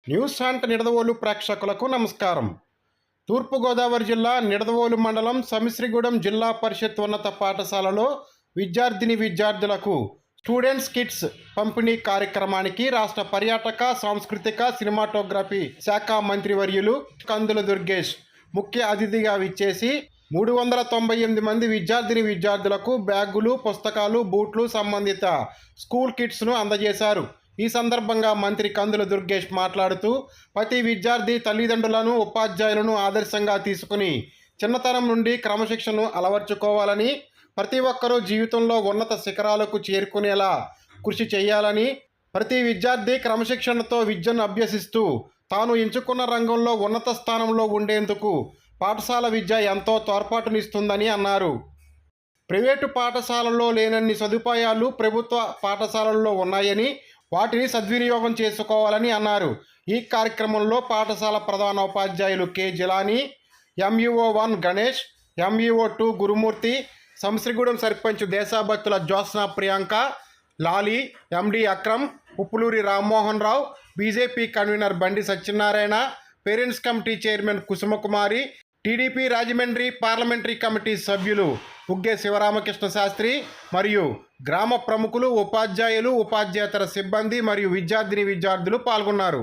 News hunt Nidadavolu ప్రేక్షకులకు నమస్కారం. తూర్పుగోదావరి జిల్లా నిడదవోలు మండలం సమిశ్రీగూడెం జిల్లా పరిషత్ ఉన్నత పాఠశాలలో విద్యార్థులకు స్టూడెంట్స్ కిట్స్ పంపిణీ కార్యక్రమానికి రాష్ట్ర పర్యాటక సాంస్కృతిక సినిమాటోగ్రఫీ శాఖ మంత్రివర్యులు కందుల దుర్గేష్ ముఖ్య అతిథిగా విచ్చేసి 398 మంది విద్యార్థులకు బ్యాగులు, పుస్తకాలు, బూట్లు, సంబంధిత స్కూల్ కిట్స్ను అందజేశారు. ఈ సందర్భంగా మంత్రి కందుల దుర్గేష్ మాట్లాడుతూ ప్రతి విద్యార్థి తల్లిదండ్రులను, ఉపాధ్యాయులను ఆదర్శంగా తీసుకుని చిన్నతనం నుండి క్రమశిక్షణను అలవర్చుకోవాలని, ప్రతి ఒక్కరూ జీవితంలో ఉన్నత శిఖరాలకు చేరుకునేలా కృషి చేయాలని, ప్రతి విద్యార్థి క్రమశిక్షణతో విద్యను అభ్యసిస్తూ తాను ఎంచుకున్న రంగంలో ఉన్నత స్థానంలో ఉండేందుకు పాఠశాల విద్య ఎంతో తోడ్పాటునిస్తుందని అన్నారు. ప్రైవేటు పాఠశాలల్లో లేనన్ని సదుపాయాలు ప్రభుత్వ పాఠశాలల్లో ఉన్నాయని, వాటిని సద్వినియోగం చేసుకోవాలని అన్నారు. ఈ కార్యక్రమంలో పాఠశాల ప్రధానోపాధ్యాయులు K Jilani, MEO 1 Ganesh, MEO 2 గురుమూర్తి, సమిశ్రీగూడెం సర్పంచ్ దేశాభక్తుల జ్యోత్స్న ప్రియాంక, లాలి, ఎండి అక్రమ్, ఉప్పులూరి రామ్మోహన్ రావు, బీజేపీ కన్వీనర్ బండి Satyanarayana, parents committee chairman Kusumakumari, TDP Rajahmundry parliamentary committee సభ్యులు ఉగ్గే శివరామకృష్ణ శాస్త్రి మరియు గ్రామ ప్రముఖులు, ఉపాధ్యాయులు, ఉపాధ్యేతర సిబ్బంది మరియు విద్యార్థులు పాల్గొన్నారు.